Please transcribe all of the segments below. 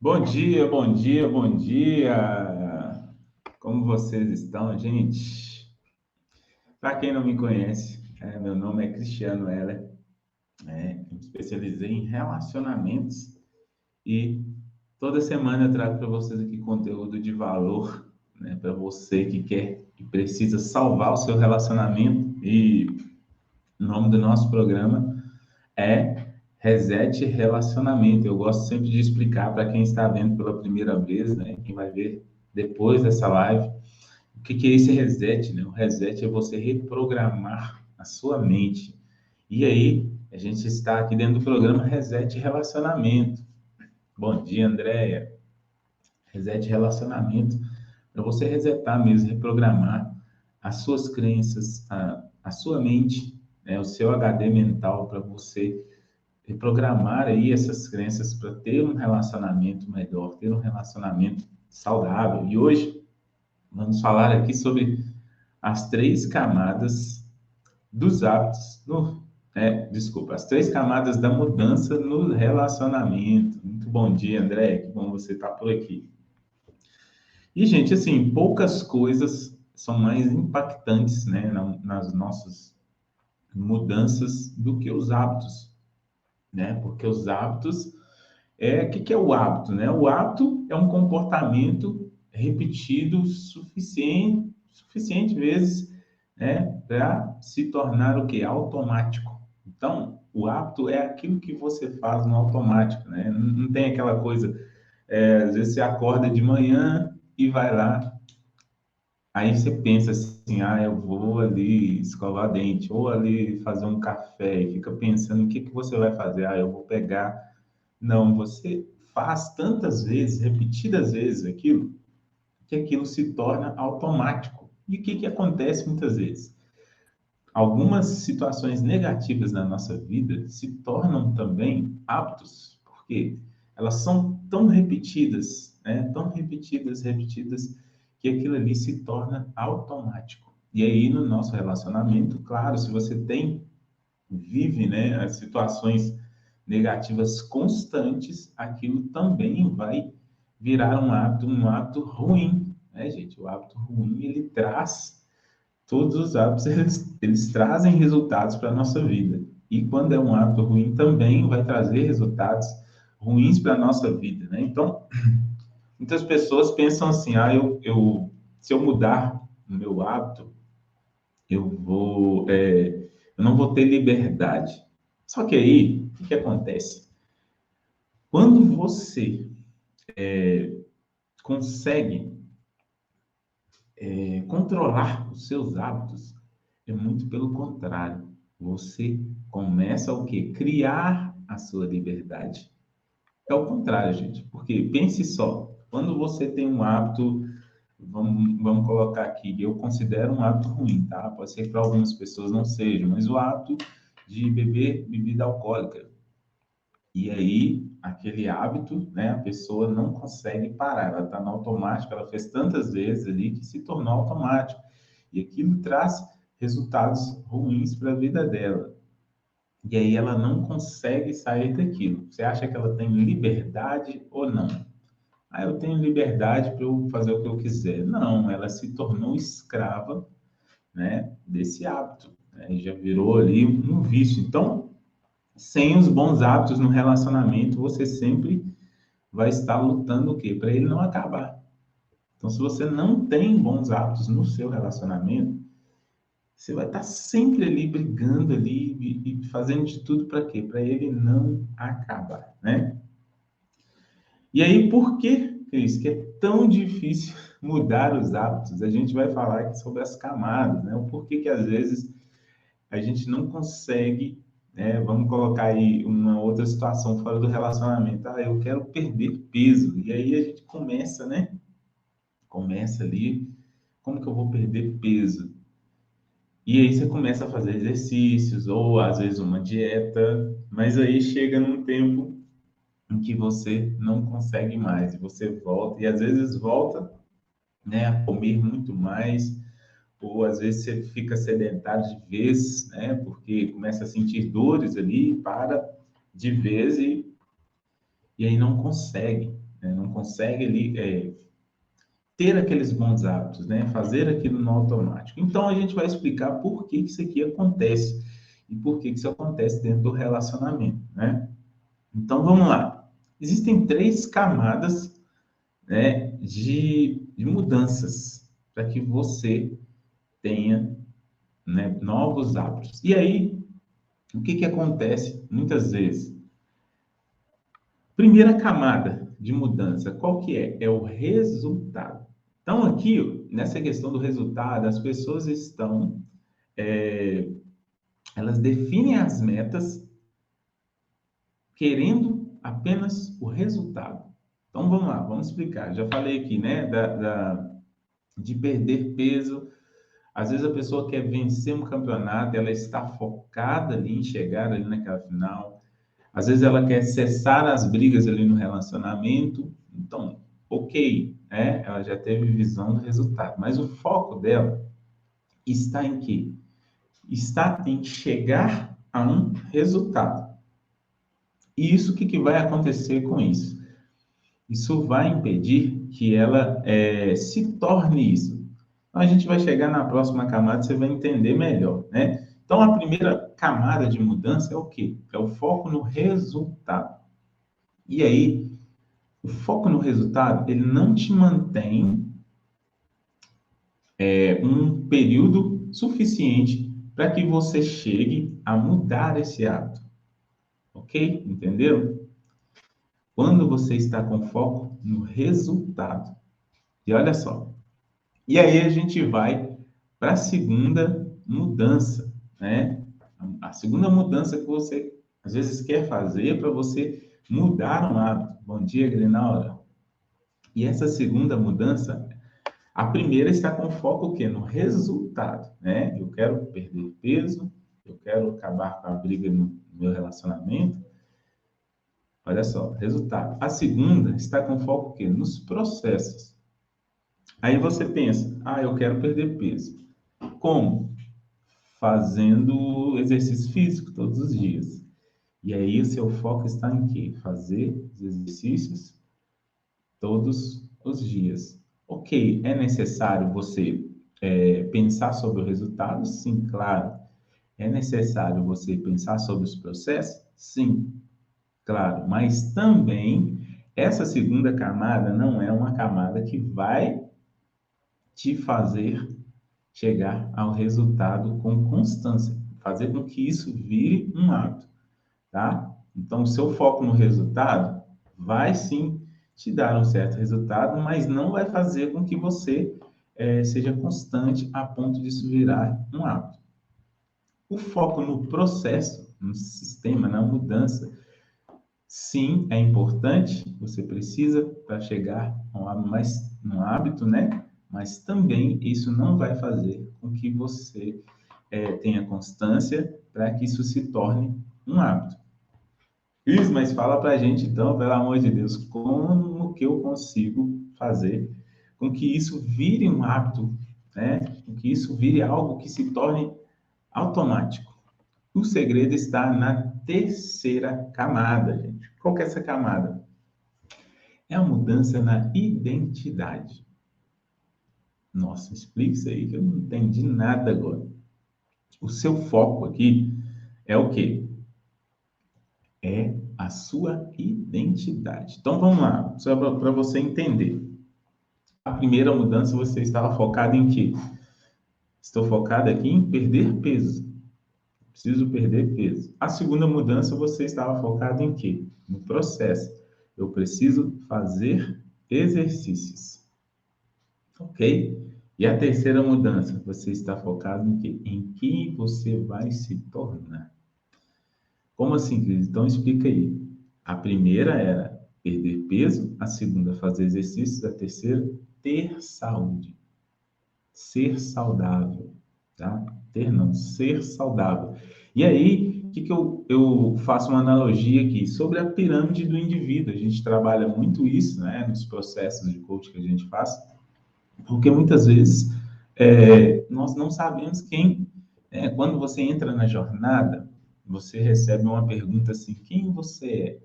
Bom dia, bom dia, bom dia! Como vocês estão, gente? Para quem não me conhece, meu nome é Cristiano Heller, me especializei em relacionamentos e toda semana eu trago para vocês aqui conteúdo de valor, né, para você que quer e precisa salvar o seu relacionamento. E o nome do nosso programa é Reset Relacionamento. Eu gosto sempre de explicar para quem está vendo pela primeira vez, né, quem vai ver depois dessa live, o que é esse reset, né? O reset é você reprogramar a sua mente. E aí, a gente está aqui dentro do programa Reset Relacionamento. Bom dia, Andréia. Reset Relacionamento. Para você resetar mesmo, reprogramar as suas crenças, a sua mente, né? O seu HD mental, para você reprogramar aí essas crenças para ter um relacionamento melhor, ter um relacionamento saudável. E hoje vamos falar aqui sobre as três camadas dos hábitos, desculpa, as três camadas da mudança no relacionamento. Muito bom dia, André, que bom você estar por aqui. E, gente, assim, poucas coisas são mais impactantes, né, nas nossas mudanças do que os hábitos, né? Porque os hábitos que é o hábito, né? O hábito é um comportamento repetido suficiente vezes, né, para se tornar o que? Automático. Então, o hábito é aquilo que você faz no automático, né? Não tem aquela coisa, às vezes você acorda de manhã e vai lá, aí você pensa assim, eu vou ali escovar dente, ou ali fazer um café, e fica pensando o que você vai fazer. Eu vou pegar. Não, você faz tantas vezes, repetidas vezes aquilo, que aquilo se torna automático. E o que acontece muitas vezes? Algumas situações negativas na nossa vida se tornam também hábitos, porque elas são tão repetidas, né? Tão repetidas, repetidas, que aquilo ali se torna automático. E aí, no nosso relacionamento, claro, se você vive, né, as situações negativas constantes, aquilo também vai virar um hábito ruim, né, gente? O hábito ruim, ele traz, todos os hábitos, eles trazem resultados para a nossa vida. E quando é um hábito ruim, também vai trazer resultados ruins para a nossa vida, né? Então, muitas pessoas pensam assim, se eu mudar o meu hábito, eu não vou ter liberdade. Só que aí, o que acontece? Quando você consegue controlar os seus hábitos, é muito pelo contrário. Você começa o quê? Criar a sua liberdade. É o contrário, gente. Porque pense só, quando você tem um hábito, vamos colocar aqui, eu considero um hábito ruim, tá? Pode ser que para algumas pessoas não seja, mas o hábito de beber bebida alcoólica. E aí, aquele hábito, né, a pessoa não consegue parar, ela está no automático, ela fez tantas vezes ali que se tornou automático. E aquilo traz resultados ruins para a vida dela. E aí ela não consegue sair daquilo. Você acha que ela tem liberdade ou não? Eu tenho liberdade para eu fazer o que eu quiser. Não, ela se tornou escrava, né, desse hábito, né, e já virou ali um vício. Então, sem os bons hábitos no relacionamento, você sempre vai estar lutando o quê? Para ele não acabar. Então, se você não tem bons hábitos no seu relacionamento, você vai estar sempre ali brigando ali e fazendo de tudo para quê? Para ele não acabar, né? E aí, por que, Cris, que é tão difícil mudar os hábitos? A gente vai falar aqui sobre as camadas, né? O porquê que às vezes a gente não consegue, né? Vamos colocar aí uma outra situação fora do relacionamento. Eu quero perder peso. E aí a gente começa, né? Começa ali, como que eu vou perder peso? E aí você começa a fazer exercícios, ou às vezes uma dieta, mas aí chega num tempo em que você não consegue mais, e você volta, e às vezes volta, né, a comer muito mais, ou às vezes você fica sedentário de vez, né, porque começa a sentir dores ali, para de vez e aí não consegue. né? Não consegue ali ter aqueles bons hábitos, né? Fazer aquilo no automático. Então, a gente vai explicar por que isso aqui acontece e por que isso acontece dentro do relacionamento, né? Então, vamos lá. Existem três camadas, né, de mudanças para que você tenha, né, novos hábitos. E aí, o que acontece muitas vezes? Primeira camada de mudança, qual que é? É o resultado. Então, aqui, nessa questão do resultado, as pessoas estão, elas definem as metas querendo apenas o resultado. Então, vamos lá, vamos explicar. Já falei aqui, né, de perder peso. Às vezes a pessoa quer vencer um campeonato, ela está focada ali em chegar ali naquela final. Às vezes ela quer cessar as brigas ali no relacionamento. Então, ok, né? Ela já teve visão do resultado. Mas o foco dela está em quê? Está em chegar a um resultado. E isso, o que vai acontecer com isso? Isso vai impedir que ela se torne isso. Então, a gente vai chegar na próxima camada, você vai entender melhor, né? Então, a primeira camada de mudança é o quê? É o foco no resultado. E aí, o foco no resultado, ele não te mantém um período suficiente para que você chegue a mudar esse hábito. Ok? Entendeu? Quando você está com foco no resultado. E olha só. E aí a gente vai para a segunda mudança, né? A segunda mudança que você às vezes quer fazer para você mudar um hábito. Bom dia, Grinaura. E essa segunda mudança, a primeira está com foco o quê? No resultado, né? Eu quero perder peso, eu quero acabar com a briga no meu relacionamento. Olha só, resultado. A segunda está com foco o quê? Nos processos. Aí você pensa, eu quero perder peso. Como? Fazendo exercício físico todos os dias. E aí o seu foco está em quê? Fazer os exercícios todos os dias. Ok, é necessário você pensar sobre o resultado? Sim, claro. É necessário você pensar sobre os processos? Sim, claro. Mas também essa segunda camada não é uma camada que vai te fazer chegar ao resultado com constância, fazer com que isso vire um hábito, tá? Então, o seu foco no resultado vai sim te dar um certo resultado, mas não vai fazer com que você seja constante a ponto disso virar um hábito. O foco no processo, no sistema, na mudança, sim, é importante, você precisa para chegar a um hábito, né? Mas também isso não vai fazer com que você tenha constância para que isso se torne um hábito. Isso, mas fala para a gente então, pelo amor de Deus, como que eu consigo fazer com que isso vire um hábito, né? Com que isso vire algo que se torne automático. O segredo está na terceira camada, gente. Qual que é essa camada? É a mudança na identidade. Nossa, explica isso aí que eu não entendi nada agora. O seu foco aqui é o quê? É a sua identidade. Então vamos lá, só para você entender. A primeira mudança você estava focado em quê? Estou focado aqui em perder peso. Preciso perder peso. A segunda mudança você estava focado em quê? No processo. Eu preciso fazer exercícios. Ok? E a terceira mudança, você está focado em quê? Em quem você vai se tornar. Como assim, Cris? Então explica aí. A primeira era perder peso, a segunda fazer exercícios, a terceira ter saúde, ser saudável, tá? Ter não, ser saudável. E aí, o que eu faço uma analogia aqui sobre a pirâmide do indivíduo. A gente trabalha muito isso, né, nos processos de coaching que a gente faz, porque muitas vezes nós não sabemos quem. Quando você entra na jornada, você recebe uma pergunta assim: quem você é?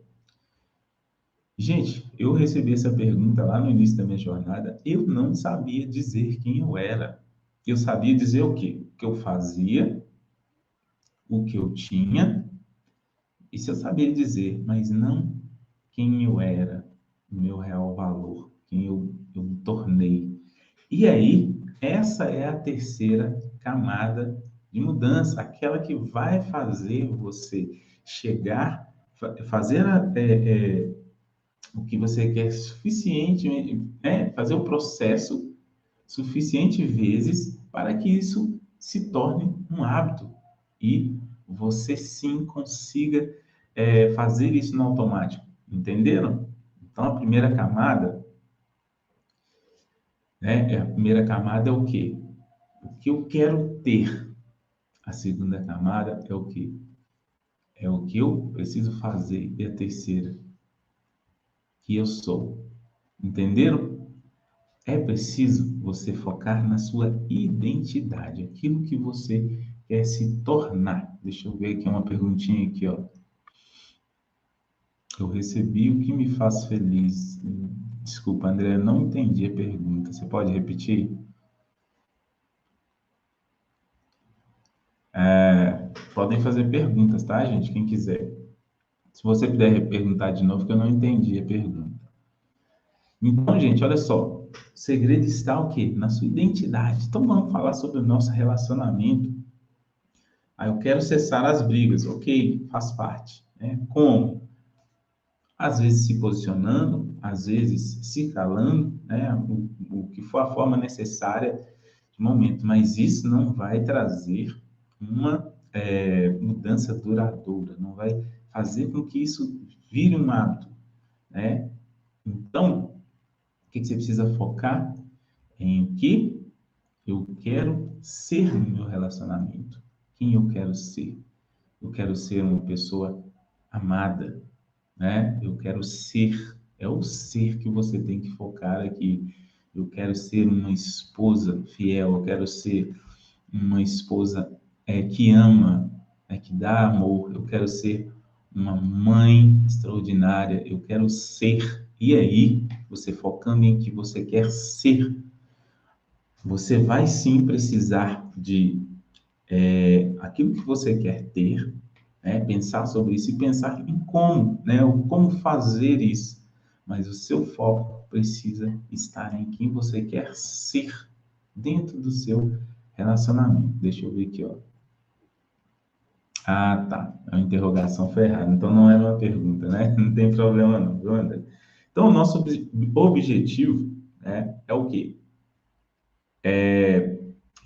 Gente, eu recebi essa pergunta lá no início da minha jornada. Eu não sabia dizer quem eu era. Eu sabia dizer o quê? O que eu fazia, o que eu tinha, isso eu sabia dizer, mas não quem eu era, o meu real valor, quem eu me tornei. E aí, essa é a terceira camada de mudança, aquela que vai fazer você chegar, fazer o que você quer suficiente, fazer o processo suficiente vezes para que isso se torne um hábito e você sim consiga fazer isso no automático. Entenderam? Então, a primeira camada, a primeira camada é o quê? O que eu quero ter. A segunda camada é o quê? É o que eu preciso fazer. E a terceira, que eu sou. Entenderam? É preciso você focar na sua identidade, aquilo que você quer se tornar. Deixa eu ver aqui uma perguntinha aqui, ó. Eu recebi o que me faz feliz. Desculpa, André, não entendi a pergunta. Você pode repetir? Podem fazer perguntas, tá, gente? Quem quiser. Se você puder perguntar de novo, que eu não entendi a pergunta. Então, gente, olha só. O segredo está o quê? Na sua identidade. Então, vamos falar sobre o nosso relacionamento. Ah, eu quero cessar as brigas. Ok, faz parte. Né? Como? Às vezes se posicionando, às vezes se calando, né? O que for a forma necessária de momento. Mas isso não vai trazer uma mudança duradoura, não vai fazer com que isso vire um hábito, né? Então, o que você precisa focar em que eu quero ser no meu relacionamento, quem eu quero ser. Eu quero ser uma pessoa amada, né? Eu quero ser, é o ser que você tem que focar aqui. Eu quero ser uma esposa fiel, eu quero ser uma esposa que ama, que dá amor, eu quero ser uma mãe extraordinária, eu quero ser. E aí, você focando em que você quer ser, você vai sim precisar de aquilo que você quer ter, né? Pensar sobre isso e pensar em como, né? O como fazer isso. Mas o seu foco precisa estar em quem você quer ser dentro do seu relacionamento. Deixa eu ver aqui, ó. Ah, tá. A interrogação foi errada. Então não era uma pergunta, né? Não tem problema não, viu, André? Então, o nosso objetivo, né, é o quê?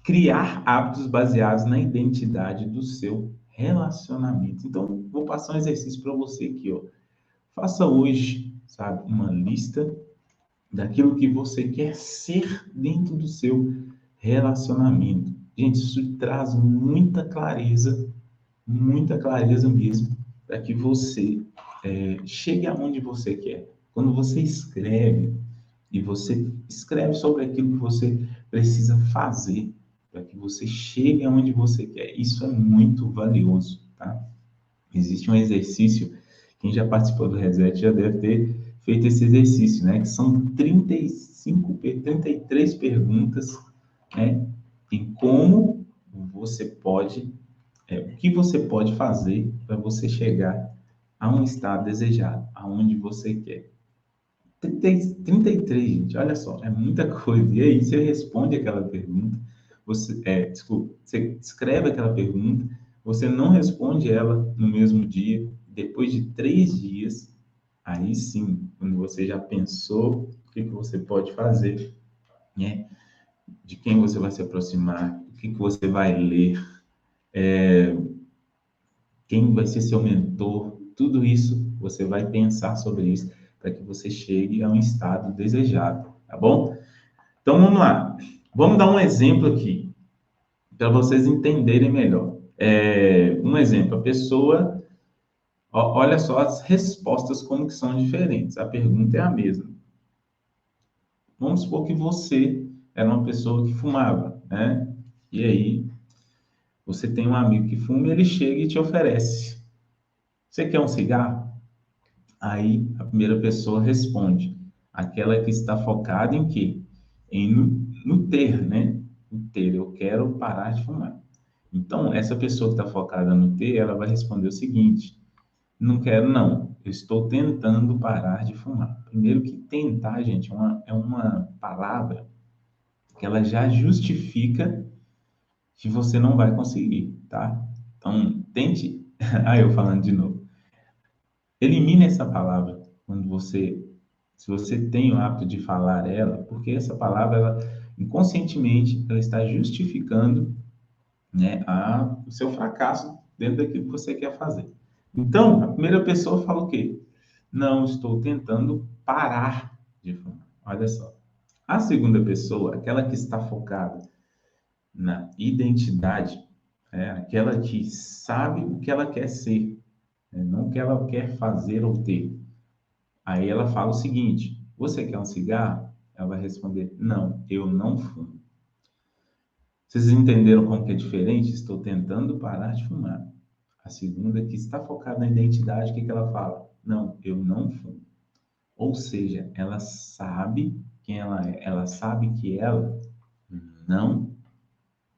Criar hábitos baseados na identidade do seu relacionamento. Então, vou passar um exercício para você aqui, ó. Faça hoje, sabe, uma lista daquilo que você quer ser dentro do seu relacionamento. Gente, isso traz muita clareza mesmo, para que você chegue aonde você quer. Quando você escreve, e você escreve sobre aquilo que você precisa fazer, para que você chegue aonde você quer. Isso é muito valioso, tá? Existe um exercício, quem já participou do Reset já deve ter feito esse exercício, né? Que são 33 perguntas, né? Em como você pode o que você pode fazer para você chegar a um estado desejado, aonde você quer. 33, gente, olha só, é muita coisa. E aí, você responde aquela pergunta, desculpa, você escreve aquela pergunta, você não responde ela no mesmo dia, depois de 3 dias, aí sim, quando você já pensou o que você pode fazer, né? De quem você vai se aproximar, o que você vai ler, quem vai ser seu mentor, tudo isso você vai pensar sobre isso para que você chegue a um estado desejado, tá bom? Então vamos lá. Vamos dar um exemplo aqui para vocês entenderem melhor. Um exemplo, a pessoa, olha só as respostas como que são diferentes. A pergunta é a mesma. Vamos supor que você era uma pessoa que fumava, né? E aí você tem um amigo que fuma e ele chega e te oferece. Você quer um cigarro? Aí a primeira pessoa responde, aquela que está focada em quê? No ter, né? No ter, eu quero parar de fumar. Então, essa pessoa que está focada no ter, ela vai responder o seguinte: não quero, não. Eu estou tentando parar de fumar. Primeiro que tentar, gente, é uma palavra que ela já justifica que você não vai conseguir, tá? Então, tente. Aí eu falando de novo. Elimine essa palavra quando você, se você tem o hábito de falar ela, porque essa palavra, ela, inconscientemente, ela está justificando, né, o seu fracasso dentro daquilo que você quer fazer. Então, a primeira pessoa fala o quê? Não, estou tentando parar de fumar. Olha só. A segunda pessoa, aquela que está focada na identidade, é aquela que sabe o que ela quer ser, né? Não o que ela quer fazer ou ter. Aí ela fala o seguinte: você quer um cigarro? Ela vai responder: não, eu não fumo. Vocês entenderam como que é diferente? Estou tentando parar de fumar. A segunda, que está focada na identidade, o que que ela fala? Não, eu não fumo. Ou seja, ela sabe quem ela é, ela sabe que ela não,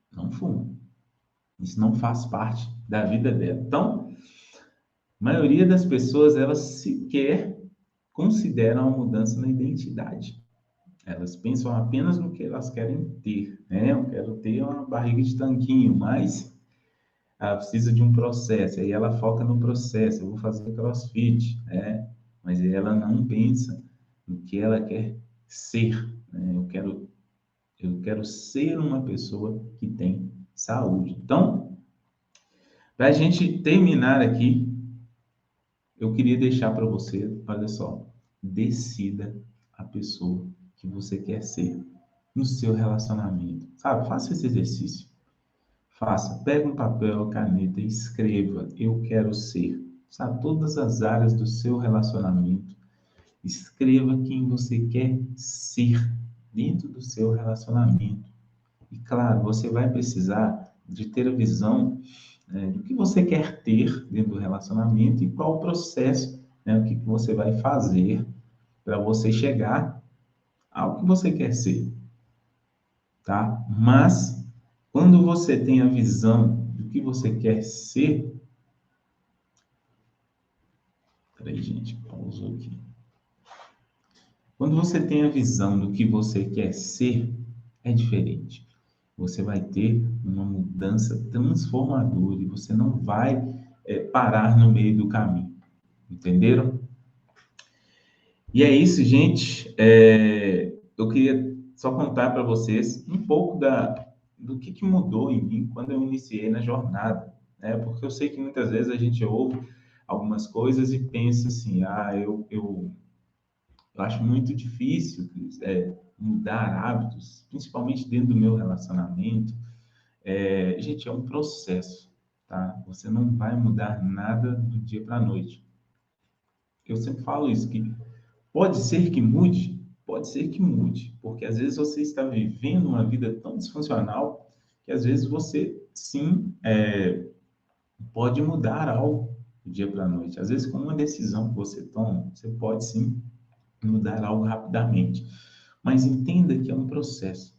não fuma. Isso não faz parte da vida dela. Então, a maioria das pessoas, elas sequer consideram a mudança na identidade. Elas pensam apenas no que elas querem ter, né? Eu quero ter uma barriga de tanquinho, mas ela precisa de um processo, aí ela foca no processo, eu vou fazer CrossFit, né? Mas aí ela não pensa no que ela quer ser, né? Eu quero ser uma pessoa que tem saúde. Então, para a gente terminar aqui, eu queria deixar para você, olha só, decida a pessoa que você quer ser no seu relacionamento, sabe? Faça esse exercício. Faça, pega um papel, caneta e escreva, eu quero ser, sabe? Todas as áreas do seu relacionamento. Escreva quem você quer ser dentro do seu relacionamento. E claro, você vai precisar de ter a visão, né, do que você quer ter dentro do relacionamento e qual o processo, né, o que você vai fazer para você chegar ao que você quer ser, tá? Mas quando você tem a visão do que você quer ser, peraí, gente, pausou aqui. Quando você tem a visão do que você quer ser, é diferente. Você vai ter uma mudança transformadora e você não vai parar no meio do caminho. Entenderam? E é isso, gente. Eu queria só contar para vocês um pouco do que mudou em mim quando eu iniciei na jornada, né? Porque eu sei que muitas vezes a gente ouve algumas coisas e pensa assim, eu acho muito difícil, Cris, mudar hábitos, principalmente dentro do meu relacionamento. Gente, é um processo, tá? Você não vai mudar nada do dia para a noite. Eu sempre falo isso, que pode ser que mude, pode ser que mude, porque às vezes você está vivendo uma vida tão disfuncional que às vezes você, sim, pode mudar algo do dia para a noite. Às vezes, com uma decisão que você toma, você pode, sim, mudar algo rapidamente. Mas entenda que é um processo,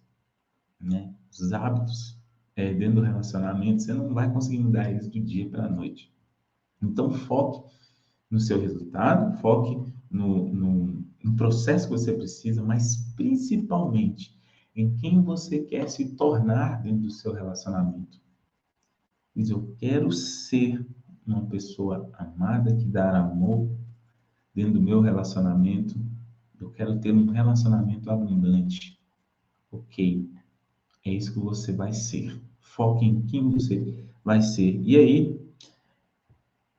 né? Os hábitos dentro do relacionamento, você não vai conseguir mudar eles do dia para a noite. Então, foque no seu resultado, foque no processo que você precisa, mas principalmente em quem você quer se tornar dentro do seu relacionamento. Diz, eu quero ser uma pessoa amada que dá amor dentro do meu relacionamento. Eu quero ter um relacionamento abundante. Ok, é isso que você vai ser. Foque em quem você vai ser. E aí,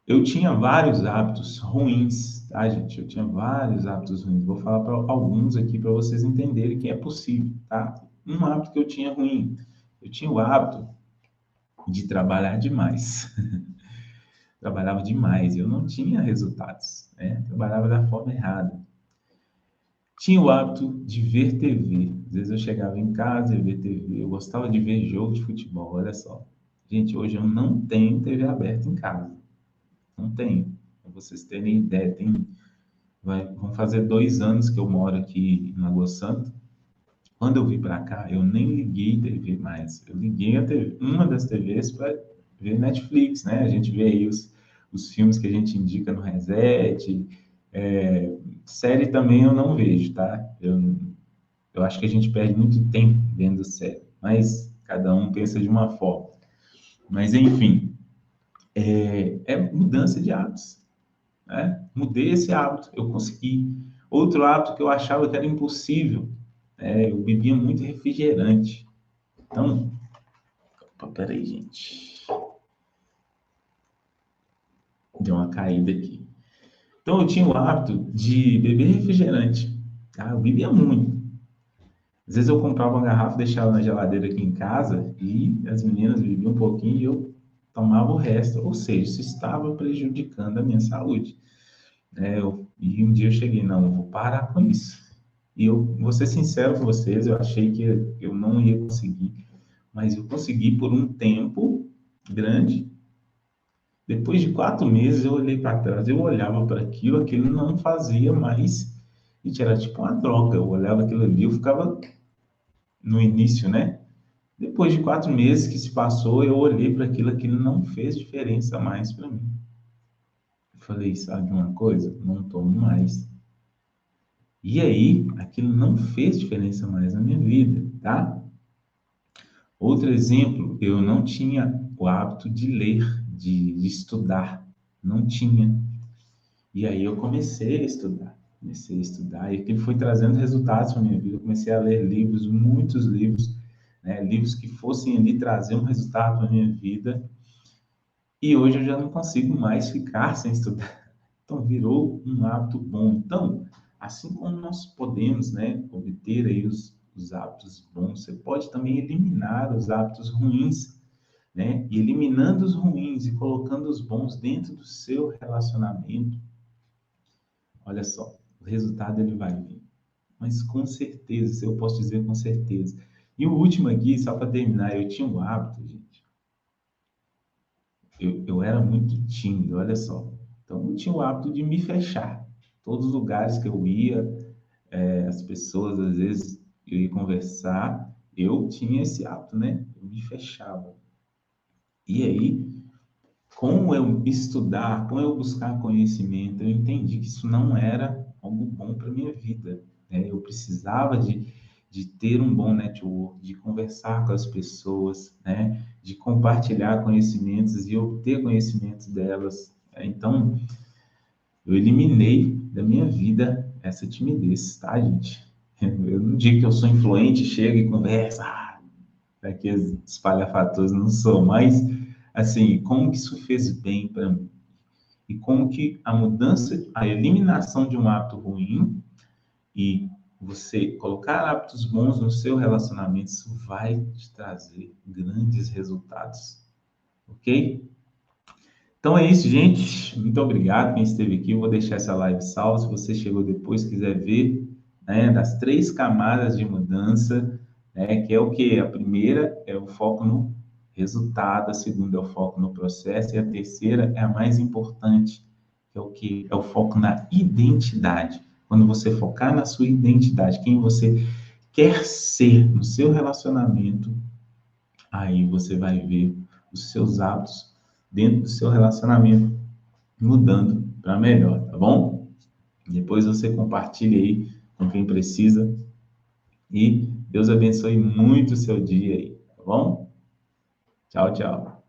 eu tinha vários hábitos ruins, tá, gente? Eu tinha vários hábitos ruins. Vou falar para alguns aqui para vocês entenderem que é possível, tá? Um hábito que eu tinha ruim. Eu tinha o hábito de trabalhar demais. Trabalhava demais, eu não tinha resultados, né? Trabalhava da forma errada. Tinha o hábito de ver TV. Às vezes eu chegava em casa e ver TV. Eu gostava de ver jogo de futebol, olha só. Gente, hoje eu não tenho TV aberta em casa. Não tenho. Para vocês terem ideia, tem Vão fazer 2 anos que eu moro aqui em Lagoa Santa. Quando eu vim para cá, eu nem liguei TV mais. Eu liguei a TV, uma das TVs para ver Netflix, né? A gente vê aí os filmes que a gente indica no Reset. Série também eu não vejo, tá? Eu acho que a gente perde muito tempo vendo série, mas cada um pensa de uma forma. Mas, enfim, é mudança de hábitos, né? Mudei esse hábito, eu consegui. Outro hábito que eu achava que era impossível, eu bebia muito refrigerante. Então, opa, peraí, gente. Deu uma caída aqui. Então, eu tinha o hábito de beber refrigerante. Ah, eu bebia muito. Às vezes eu comprava uma garrafa, deixava na geladeira aqui em casa e as meninas bebiam um pouquinho e eu tomava o resto. Ou seja, isso estava prejudicando a minha saúde. E um dia eu cheguei, não, eu vou parar com isso. E eu vou ser sincero com vocês, eu achei que eu não ia conseguir, mas eu consegui por um tempo grande. Depois de 4 meses, eu olhei para trás, eu olhava para aquilo não fazia mais. E era tipo uma droga. Eu olhava aquilo ali, eu ficava no início, né? Depois de 4 meses que se passou, eu olhei para aquilo não fez diferença mais para mim. Eu falei, sabe uma coisa? Não tomo mais. E aí, aquilo não fez diferença mais na minha vida, tá? Outro exemplo, eu não tinha o hábito de ler, de estudar. Não tinha. E aí eu comecei a estudar, e aquilo foi trazendo resultados para minha vida. Eu comecei a ler livros, muitos livros, né? Livros que fossem ali trazer um resultado para minha vida. E hoje eu já não consigo mais ficar sem estudar. Então virou um hábito bom. Então, assim como nós podemos, né, obter aí os hábitos bons, você pode também eliminar os hábitos ruins, né? E eliminando os ruins e colocando os bons dentro do seu relacionamento, olha só, o resultado ele vai vir. Mas com certeza, isso eu posso dizer com certeza. E o último aqui, só para terminar, eu tinha um hábito, gente. Eu era muito tímido, olha só. Então, eu tinha o hábito de me fechar. Todos os lugares que eu ia, as pessoas, às vezes, eu ia conversar, eu tinha esse hábito, né? Eu me fechava. E aí, com eu estudar, com eu buscar conhecimento, eu entendi que isso não era algo bom para minha vida, né? Eu precisava de ter um bom network, de conversar com as pessoas, né? De compartilhar conhecimentos e obter conhecimentos delas. Então, eu eliminei da minha vida essa timidez, tá, gente? Eu não digo que eu sou influente, chego e conversa, daqueles espalhafatosos, não sou, mas, assim, como que isso fez bem para mim? E como que a mudança, a eliminação de um hábito ruim e você colocar hábitos bons no seu relacionamento, isso vai te trazer grandes resultados, ok? Então é isso, gente. Muito obrigado quem esteve aqui. Eu vou deixar essa live salva. Se você chegou depois, quiser ver, né, das 3 camadas de mudança, né, que é o que? A primeira é o foco no resultado, a segunda é o foco no processo e a terceira é a mais importante, que é o que? É o foco na identidade. Quando você focar na sua identidade, quem você quer ser no seu relacionamento, aí você vai ver os seus hábitos dentro do seu relacionamento mudando para melhor, tá bom? Depois você compartilha aí com quem precisa e Deus abençoe muito o seu dia aí, tá bom? Tchau, tchau.